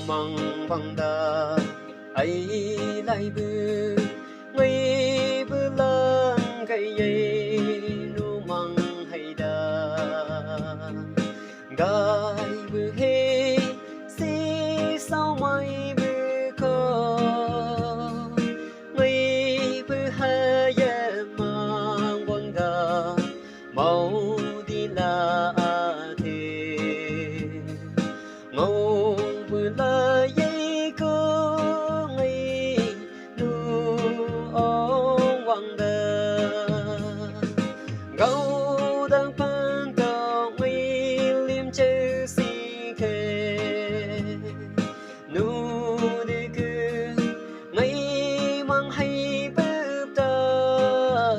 mang bằng đà ấy lại bư ngay bư lan cây dây nu mang hay đà gai bư he si sao mai bư co ngay bư ha ye mang bằng đà mau đi là ngô bự la dây cơ ngay nu ông hoàng đờ gấu đang pan tàu ngay liêm chữ si kề nu đi cứ ngay mang hay bếp ta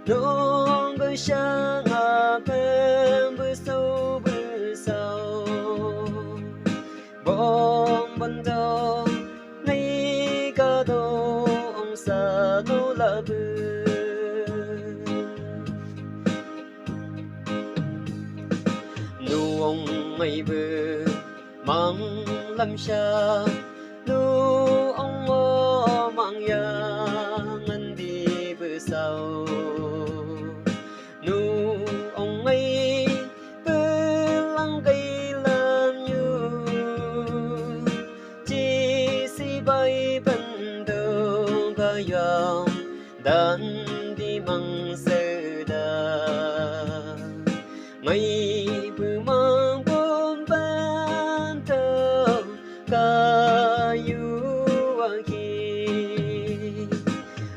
nông bơ sang à bên bơ sâu bơ sâu bom bần đầu nay cả đồ ông sa nô la bư nu ông mây bư mang lâm xa nu ông ngô mang ya ngân đi bư sau nu ông mây bư lăng cây làm như bay bên đường ga yam dan đi mang sơ đà ngay bự mang bom ban thơ ca yu aki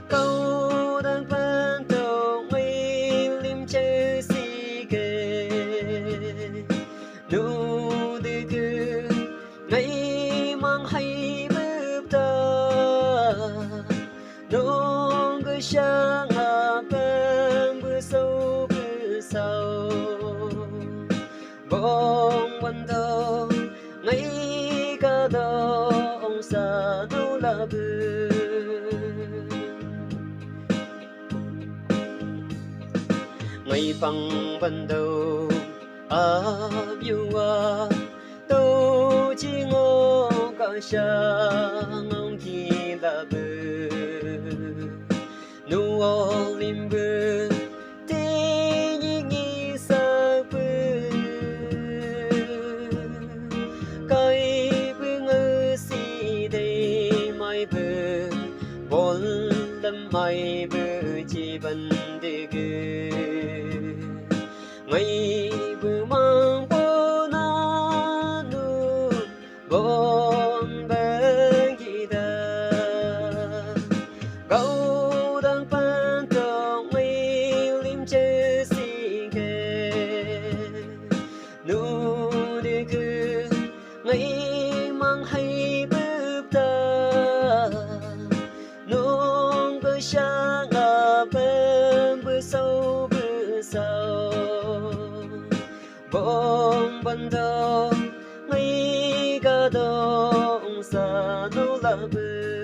câu đang ban thơ ngay lim chơ si kê nu đi cứ ngay mang hay nông người sang à bên bờ sâu bờ sâu bom bần đầu ngay cả đó ông sa đâu là bờ ngay phăng bần đầu yêu đâu chỉ ngô cả sang ông chỉ là bờ nu ô lim bư tê nhị nhị sa bư cây bư ngư si đây mai bư bốn lâm mai bư chỉ vấn đề cứ ngày bư mang bố na nu bốn bên gì da gấu đang pan tàu ngay lim chơ si kê nu đi cứ ngay mang hay bếp ta nông bơ sang à bên bơ sâu bom bần đầu ngay cả đó ông sa nô la bơ